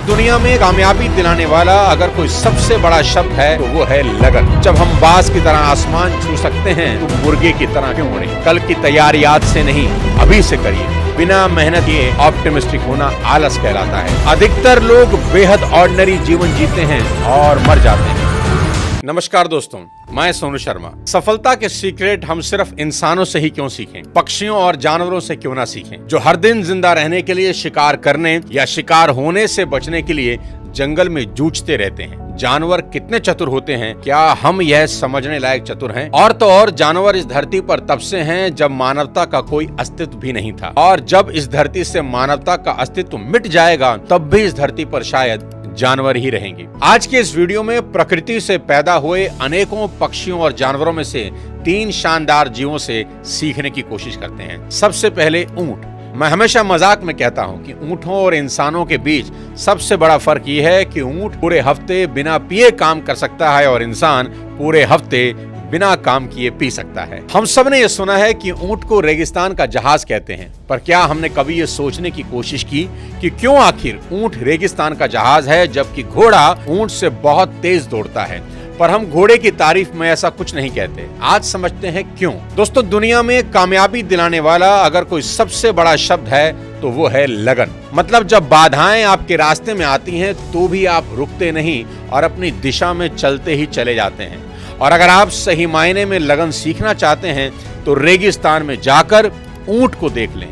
दुनिया में कामयाबी दिलाने वाला अगर कोई सबसे बड़ा शब्द है तो वो है लगन। जब हम बाज की तरह आसमान छू सकते हैं तो मुर्गे की तरह क्यों उड़े? कल की तैयारी आज से नहीं अभी से करिए। बिना मेहनत किए ऑप्टिमिस्टिक होना आलस कहलाता है। अधिकतर लोग बेहद ऑर्डिनरी जीवन जीते हैं और मर जाते हैं। नमस्कार दोस्तों, मैं सोनू शर्मा। सफलता के सीक्रेट हम सिर्फ इंसानों से ही क्यों सीखें, पक्षियों और जानवरों से क्यों ना सीखें, जो हर दिन जिंदा रहने के लिए शिकार करने या शिकार होने से बचने के लिए जंगल में जूझते रहते हैं। जानवर कितने चतुर होते हैं, क्या हम यह समझने लायक चतुर हैं? और तो और जानवर इस धरती पर तब से हैं जब मानवता का कोई अस्तित्व भी नहीं था, और जब इस धरती से मानवता का अस्तित्व मिट जाएगा तब भी इस धरती पर शायद जानवर ही रहेंगे। आज के इस वीडियो में प्रकृति से पैदा हुए अनेकों पक्षियों और जानवरों में से 3 शानदार जीवों से सीखने की कोशिश करते हैं। सबसे पहले ऊंट। मैं हमेशा मजाक में कहता हूं कि ऊंटों और इंसानों के बीच सबसे बड़ा फर्क यह है कि ऊंट पूरे हफ्ते बिना पिए काम कर सकता है और इंसान पूरे हफ्ते बिना काम किए पी सकता है। हम सब ने यह सुना है कि ऊंट को रेगिस्तान का जहाज कहते हैं, पर क्या हमने कभी ये सोचने की कोशिश की कि क्यों आखिर ऊंट रेगिस्तान का जहाज है जबकि घोड़ा ऊंट से बहुत तेज दौड़ता है? पर हम घोड़े की तारीफ में ऐसा कुछ नहीं कहते। आज समझते हैं क्यों। दोस्तों, दुनिया में कामयाबी दिलाने वाला अगर कोई सबसे बड़ा शब्द है तो वो है लगन। मतलब जब बाधाएं आपके रास्ते में आती हैं तो भी आप रुकते नहीं और अपनी दिशा में चलते ही चले जाते हैं। और अगर आप सही मायने में लगन सीखना चाहते हैं तो रेगिस्तान में जाकर ऊंट को देख लें।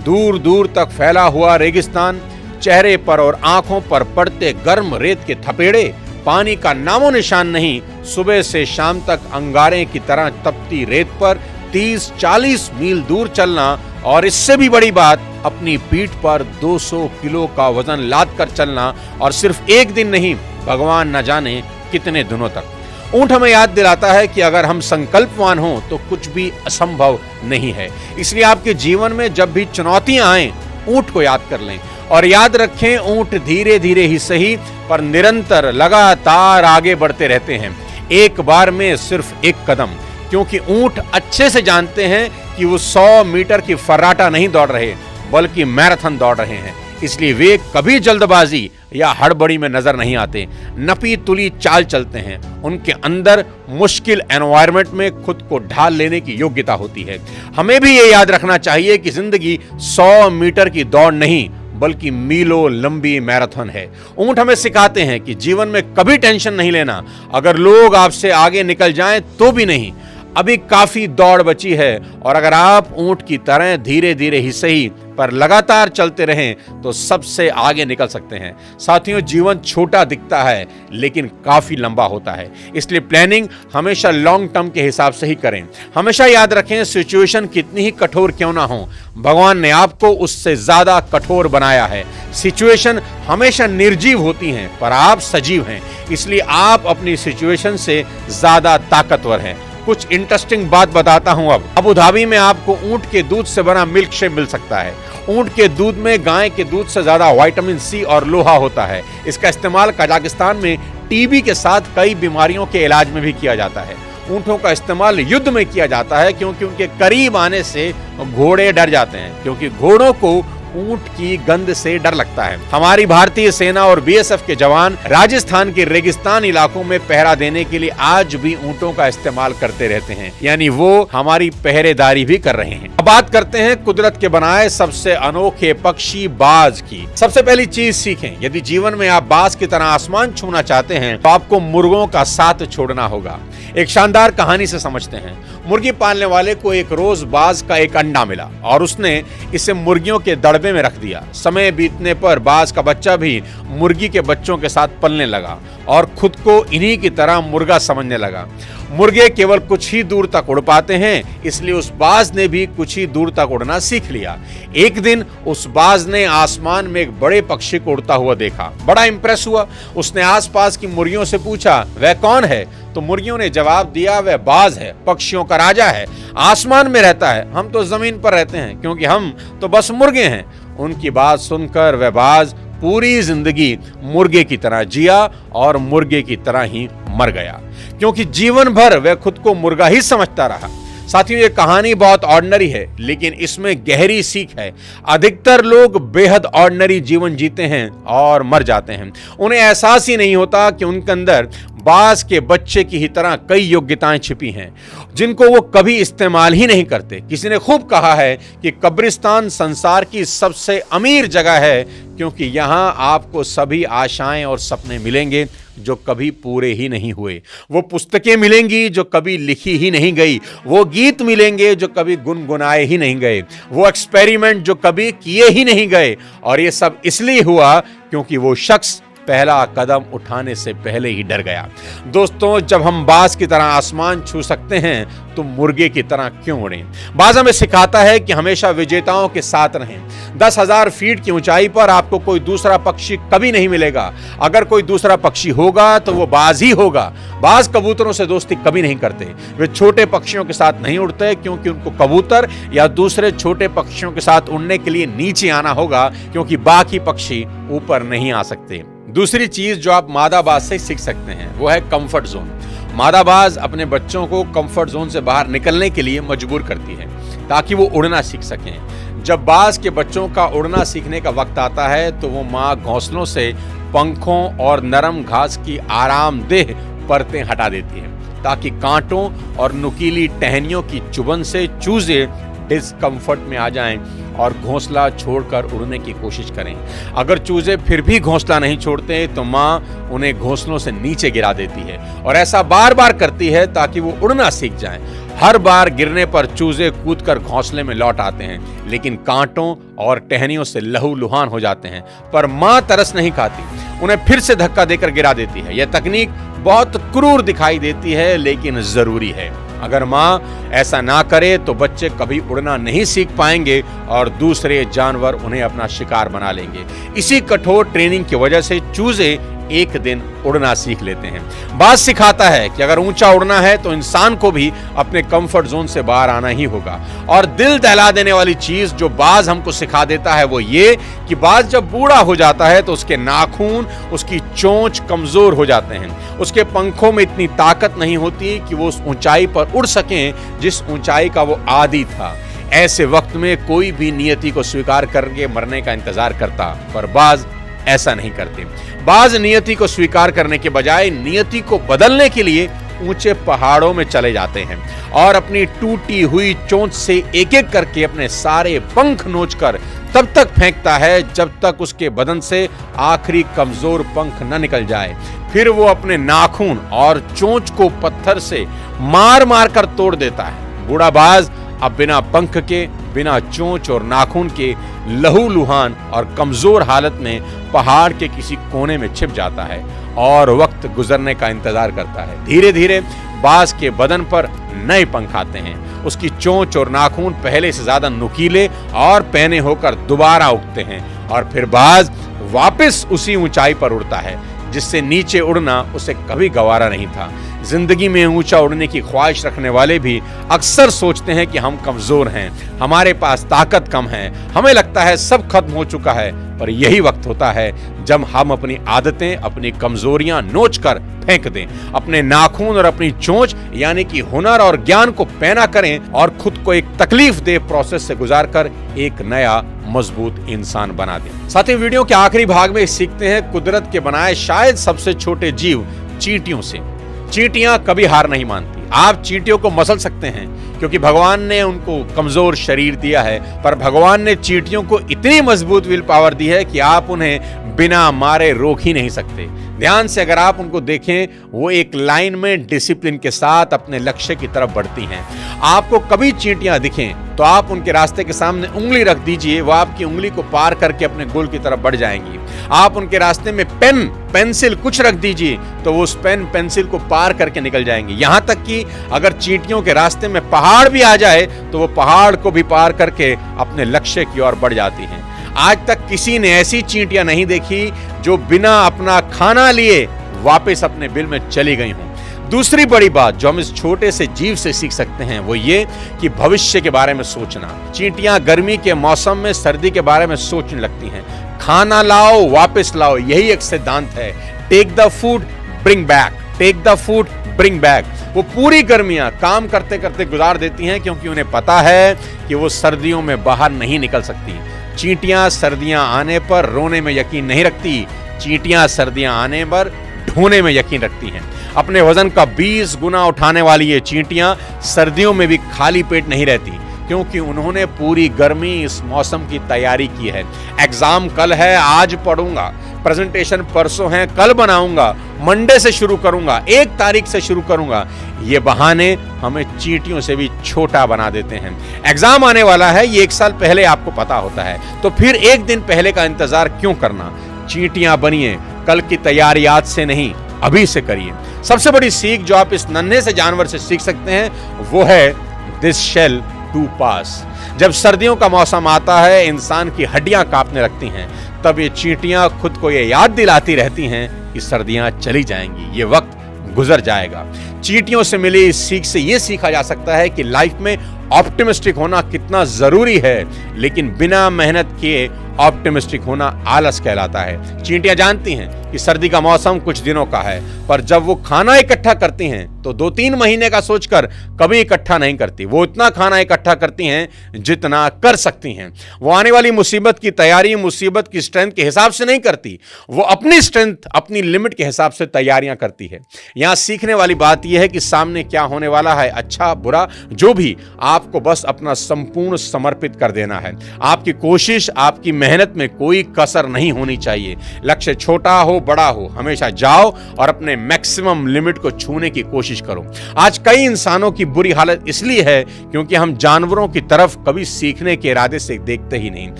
दूर दूर तक फैला हुआ रेगिस्तान, चेहरे पर और आंखों पर पड़ते गर्म रेत के थपेड़े, पानी का नामो निशान नहीं। सुबह से शाम तक अंगारे की तरह तपती रेत पर 30-40 मील दूर चलना, और इससे भी बड़ी बात, अपनी पीठ पर 200 किलो का वजन लाद कर चलना, और सिर्फ एक दिन नहीं, भगवान न जाने कितने दिनों तक। ऊंट हमें याद दिलाता है कि अगर हम संकल्पवान हों तो कुछ भी असंभव नहीं है। इसलिए आपके जीवन में जब भी चुनौतियां आए, ऊंट को याद कर लें और याद रखें, ऊंट धीरे धीरे ही सही पर निरंतर लगातार आगे बढ़ते रहते हैं, एक बार में सिर्फ एक कदम। क्योंकि ऊंट अच्छे से जानते हैं कि वो 100 मीटर की फर्राटा नहीं दौड़ रहे बल्कि मैराथन दौड़ रहे हैं। इसलिए वे कभी जल्दबाजी या हड़बड़ी में नजर नहीं आते, नपी तुली चाल चलते हैं। उनके अंदर मुश्किल एनवायरनमेंट में खुद को ढाल लेने की योग्यता होती है। हमें भी ये याद रखना चाहिए कि जिंदगी 100 मीटर की दौड़ नहीं बल्कि मीलों लंबी मैराथन है। ऊंट हमें सिखाते हैं कि जीवन में कभी टेंशन नहीं लेना। अगर लोग आपसे आगे निकल जाएं तो भी नहीं, अभी काफी दौड़ बची है, और अगर आप ऊंट की तरह धीरे धीरे ही सही पर लगातार चलते रहें तो सबसे आगे निकल सकते हैं। साथियों, जीवन छोटा दिखता है लेकिन काफी लंबा होता है, इसलिए प्लानिंग हमेशा लॉन्ग टर्म के हिसाब से ही करें। हमेशा याद रखें, सिचुएशन कितनी ही कठोर क्यों ना हो, भगवान ने आपको उससे ज्यादा कठोर बनाया है। सिचुएशन हमेशा निर्जीव होती हैं पर आप सजीव हैं, इसलिए आप अपनी सिचुएशन से ज्यादा ताकतवर हैं। कुछ इंटरेस्टिंग बात बताता हूं। अब अबू धाबी में आपको ऊंट के दूध से बना मिल्क शेक मिल सकता है। ऊंट के दूध में गाय के दूध से ज्यादा विटामिन सी और लोहा होता है। इसका इस्तेमाल कजाकिस्तान में टीबी के साथ कई बीमारियों के इलाज में भी किया जाता है। ऊंटों का इस्तेमाल युद्ध में किया जाता है क्योंकि उनके करीब आने से घोड़े डर जाते हैं, क्योंकि घोड़ों को ऊंट की गंध से डर लगता है। हमारी भारतीय सेना और बीएसएफ के जवान राजस्थान के रेगिस्तान इलाकों में पहरा देने के लिए आज भी ऊंटों का इस्तेमाल करते रहते हैं, यानी वो हमारी पहरेदारी भी कर रहे हैं। अब बात करते हैं कुदरत के बनाए सबसे अनोखे पक्षी बाज की। सबसे पहली चीज सीखें, यदि जीवन में आप बाज की तरह आसमान छूना चाहते हैं तो आपको मुर्गों का साथ छोड़ना होगा। एक शानदार कहानी से समझते हैं। मुर्गी पालने वाले को एक रोज बाज का एक अंडा मिला और उसने इसे मुर्गियों के दड़बे में रख दिया। समय बीतने पर बाज का बच्चा भी मुर्गी के बच्चों के साथ पलने लगा और खुद को इन्हीं की तरह मुर्गा समझने लगा। मुर्गे केवल कुछ ही दूर तक उड़ पाते हैं, इसलिए उस बाज ने भी कुछ ही दूर तक उड़ना सीख लिया। एक दिन उस बाज ने आसमान में एक बड़े पक्षी को उड़ता हुआ देखा। बड़ा इंप्रेस हुआ। उसने आसपास की मुर्गियों से पूछा, वह कौन है? तो मुर्गियों ने जवाब दिया, वह बाज है, पक्षियों का राजा है, आसमान में रहता है, हम तो जमीन पर रहते हैं क्योंकि हम तो बस मुर्गे हैं। उनकी बात सुनकर वह बाज पूरी जिंदगी मुर्गे की तरह जिया और मुर्गे की तरह ही मर गया, क्योंकि जीवन भर वह खुद को मुर्गा ही समझता रहा। साथियों, ये कहानी बहुत ऑर्डिनरी है, लेकिन इसमें गहरी सीख है। अधिकतर लोग बेहद ऑर्डिनरी जीवन जीते हैं और मर जाते हैं। उन्हें एहसास ही नहीं होता कि उनके अंदर बाज के बच्चे की ही तरह कई योग्यताएं छिपी हैं, जिनको वो कभी इस्तेमाल ही नहीं करते। किसी ने खूब कहा है कि कब्रिस्तान संसार की सबसे अमीर जगह है, क्योंकि यहां आपको सभी आशाएं और सपने मिलेंगे जो कभी पूरे ही नहीं हुए। वो पुस्तकें मिलेंगी जो कभी लिखी ही नहीं गई। वो गीत मिलेंगे जो कभी गुनगुनाए ही नहीं गए। वो एक्सपेरिमेंट जो कभी किए ही नहीं गए। और ये सब इसलिए हुआ क्योंकि वो शख्स पहला कदम उठाने से पहले ही डर गया। दोस्तों, जब हम बाज की तरह आसमान छू सकते हैं तो मुर्गे की तरह क्यों उड़ें? बाज हमें सिखाता है कि हमेशा विजेताओं के साथ रहें। 10,000 फीट की ऊंचाई पर आपको कोई दूसरा पक्षी कभी नहीं मिलेगा। अगर कोई दूसरा पक्षी होगा तो वो बाज ही होगा। बाज कबूतरों से दोस्ती कभी नहीं करते। वे छोटे पक्षियों के साथ नहीं उड़ते, क्योंकि उनको कबूतर या दूसरे छोटे पक्षियों के साथ उड़ने के लिए नीचे आना होगा, क्योंकि बाकी पक्षी ऊपर नहीं आ सकते। दूसरी चीज जो आप मादाबाज से सीख सकते हैं वो है कंफर्ट जोन। मादाबाज अपने बच्चों को कंफर्ट जोन से बाहर निकलने के लिए मजबूर करती है ताकि वो उड़ना सीख सकें। जब बाज के बच्चों का उड़ना सीखने का वक्त आता है तो वो माँ घोंसलों से पंखों और नरम घास की आरामदेह परतें हटा देती है ताकि कांटों और नुकीली टहनियों की चुभन से चूजे डिस्कम्फर्ट में आ जाएं और घोंसला छोड़कर उड़ने की कोशिश करें। अगर चूजे फिर भी घोंसला नहीं छोड़ते तो माँ उन्हें घोंसलों से नीचे गिरा देती है और ऐसा बार बार करती है ताकि वो उड़ना सीख जाएं। हर बार गिरने पर चूजे कूदकर घोंसले में लौट आते हैं, लेकिन कांटों और टहनियों से लहूलुहान हो जाते हैं। पर माँ तरस नहीं खाती, उन्हें फिर से धक्का देकर गिरा देती है। यह तकनीक बहुत क्रूर दिखाई देती है, लेकिन जरूरी है। अगर माँ ऐसा ना करे तो बच्चे कभी उड़ना नहीं सीख पाएंगे और दूसरे जानवर उन्हें अपना शिकार बना लेंगे। इसी कठोर ट्रेनिंग की वजह से चूजे एक दिन उड़ना सीख लेते हैं। बाज सिखाता है कि अगर ऊंचा उड़ना है तो इंसान को भी अपने कंफर्ट जोन से बाहर आना ही होगा। और दिल दहला देने वाली चीज जो बाज हमको सिखा देता है वो ये कि बाज जब बूढ़ा हो जाता है तो उसके नाखून, उसकी चोंच कमजोर हो जाते हैं। उसके पंखों में इतनी ताकत नहीं होती कि वो उस ऊंचाई पर उड़ सकें जिस ऊंचाई का वो आदी था। ऐसे वक्त में कोई भी नियति को स्वीकार करके मरने का इंतजार करता, पर बाज ऐसा नहीं करते। बाज नियति को स्वीकार करने के बजाय नियति को बदलने के लिए ऊंचे पहाड़ों में चले जाते हैं और अपनी टूटी हुई चोंच से एक एक करके अपने सारे पंख नोचकर तब तक फेंकता है जब तक उसके बदन से आखिरी कमजोर पंख न निकल जाए। फिर वो अपने नाखून और चोंच को पत्थर से मार मार कर तोड़ देता है। बूढ़ा बाज अब बिना पंख के, बिना चोंच और नाखून के लहूलुहान और कमजोर हालत में पहाड़ के किसी कोने में छिप जाता है और वक्त गुजरने का इंतजार करता है। धीरे धीरे बाज के बदन पर नए पंख आते हैं। उसकी चोंच और नाखून पहले से ज्यादा नुकीले और पैने होकर दोबारा उगते हैं और फिर बाज वापस उसी ऊंचाई पर उड़ता है जिससे नीचे उड़ना उसे कभी गवारा नहीं था। जिंदगी में ऊंचा उड़ने की ख्वाहिश रखने वाले भी अक्सर सोचते हैं कि हम कमजोर हैं, हमारे पास ताकत कम है, हमें लगता है सब खत्म हो चुका है। पर यही वक्त होता है जब हम अपनी आदतें, अपनी कमजोरियां नोच कर फेंक दें, अपने नाखून और अपनी चोंच यानी कि हुनर और ज्ञान को पैना करें और खुद को एक तकलीफ दे प्रोसेस से गुजारकर एक नया मजबूत इंसान बना दें। साथ ही वीडियो के आखिरी भाग में सीखते हैं कुदरत के बनाए शायद सबसे छोटे जीव चींटियों से। चींटियां कभी हार नहीं मानती। आप चींटियों को मसल सकते हैं क्योंकि भगवान ने उनको कमजोर शरीर दिया है, पर भगवान ने चींटियों को इतनी मजबूत विल पावर दी है कि आप उन्हें बिना मारे रोक ही नहीं सकते। ध्यान से अगर आप उनको देखें, वो एक लाइन में डिसिप्लिन के साथ अपने लक्ष्य की तरफ बढ़ती हैं। आपको कभी चींटियां दिखें तो आप उनके रास्ते के सामने उंगली रख दीजिए, वो आपकी उंगली को पार करके अपने गोल की तरफ बढ़ जाएंगी। आप उनके रास्ते में पेन, पेंसिल कुछ रख दीजिए तो वो उस पेन, पेंसिल को पार करके निकल जाएंगे। यहां तक कि अगर चींटियों के रास्ते में पहाड़ भी आ जाए तो वो पहाड़ को भी पार करके अपने लक्ष्य की ओर बढ़ जाती हैं। आज तक किसी ने ऐसी चींटियां नहीं देखी जो बिना अपना खाना लिए वापस अपने बिल में चली गई हों। दूसरी बड़ी बात जो हम इस छोटे से जीव से सीख सकते हैं वो ये कि भविष्य के बारे में सोचना। चींटियां गर्मी के मौसम में सर्दी के बारे में सोचने लगती हैं। खाना लाओ, वापस लाओ, यही एक सिद्धांत है। Take the food, bring back, take the food, bring back. वो पूरी गर्मियां काम करते करते गुजार देती हैं क्योंकि उन्हें पता है कि वो सर्दियों में बाहर नहीं निकल सकती। चींटियां सर्दियां आने पर रोने में यकीन नहीं रखती, चींटियां सर्दियां आने पर ढोने में यकीन रखती हैं। अपने वजन का 20 गुना उठाने वाली ये चींटियां सर्दियों में भी खाली पेट नहीं रहती क्योंकि उन्होंने पूरी गर्मी इस मौसम की तैयारी की है। एग्जाम कल है, आज पढ़ूंगा, प्रेजेंटेशन परसों है, कल बनाऊंगा, मंडे से शुरू करूंगा, 1 तारीख से शुरू करूंगा। ये बहाने हमें चींटियों से भी छोटा बना देते हैं। एग्जाम आने वाला है, ये 1 साल पहले आपको पता होता है, तो फिर 1 दिन पहले का इंतजार क्यों करना। चींटियां बनिए, कल की तैयारी आज से नहीं अभी से करिए। सबसे बड़ी सीख जो आप इस नन्हे से जानवर से सीख सकते हैं वो है दिस शेल टू पास। जब सर्दियों का मौसम आता है, इंसान की हड्डियां कांपने लगती हैं, तब ये चींटियां खुद को ये याद दिलाती रहती हैं कि सर्दियां चली जाएंगी, ये वक्त गुजर जाएगा। चींटियों से मिली इस सीख से ये सीखा जा सकता है कि लाइफ में ऑप्टिमिस्टिक होना कितना जरूरी है, लेकिन बिना मेहनत किए ऑप्टिमिस्टिक होना आलस कहलाता है। चींटियां जानती हैं कि सर्दी का मौसम कुछ दिनों का है, पर जब वो खाना इकट्ठा करती हैं तो 2-3 महीने का सोचकर कभी इकट्ठा नहीं करती। वो इतना खाना इकट्ठा करती हैं जितना कर सकती हैं। वो आने वाली मुसीबत की तैयारी मुसीबत की स्ट्रेंथ के हिसाब से नहीं करती, वो अपनी स्ट्रेंथ, अपनी लिमिट के हिसाब से तैयारियां करती है। यहां सीखने वाली बात यह है कि सामने क्या होने वाला है, अच्छा बुरा जो भी, आपको बस अपना संपूर्ण समर्पित कर देना है। आपकी कोशिश, आपकी मेहनत में कोई कसर नहीं होनी चाहिए। लक्ष्य छोटा हो बड़ा हो, हमेशा जाओ और अपने मैक्सिमम लिमिट को छूने की कोशिश करो। आज कई इंसानों की बुरी हालत इसलिए है क्योंकि हम जानवरों की तरफ कभी सीखने के इरादे से देखते ही नहीं,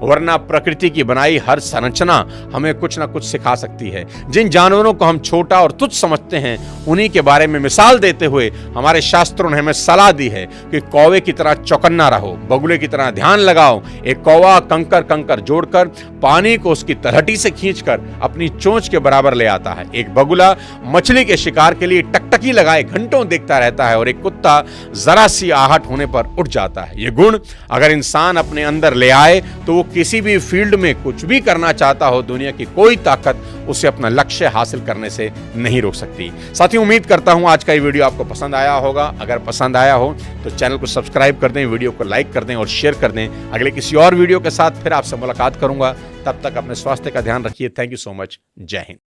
वरना प्रकृति की बनाई हर संरचना हमें कुछ ना कुछ सिखा सकती है। जिन जानवरों को हम छोटा और तुच्छ समझते हैं, उन्हीं के बारे में मिसाल देते हुए हमारे शास्त्रों ने हमें सलाह दी है कि कौवे की तरह चौकन्ना रहो, बगुले की तरह ध्यान लगाओ। एक कौवा कंकर कंकर जोड़कर पानी को उसकी तलहटी से खींचकर अपनी चोंच के बराबर ले आता है। एक बगुला मछली के शिकार के लिए टकटकी लगाए घंटों देखता रहता है और एक कुत्ता जरा सी आहट होने पर उठ जाता है। ये गुण अगर इंसान अपने अंदर ले आए तो वो किसी भी फील्ड में कुछ भी करना चाहता हो, दुनिया की कोई ताकत उसे अपना लक्ष्य हासिल करने से नहीं रोक सकती। साथियों, उम्मीद करता हूं आज का ये वीडियो आपको पसंद आया होगा। अगर पसंद आया हो तो चैनल को सब्सक्राइब कर दें, वीडियो को लाइक कर दें और शेयर कर दें। अगले किसी और वीडियो के साथ फिर आपसे मुलाकात करूंगा। तब तक अपने स्वास्थ्य का ध्यान रखिए। Thank you so much. जय हिंद।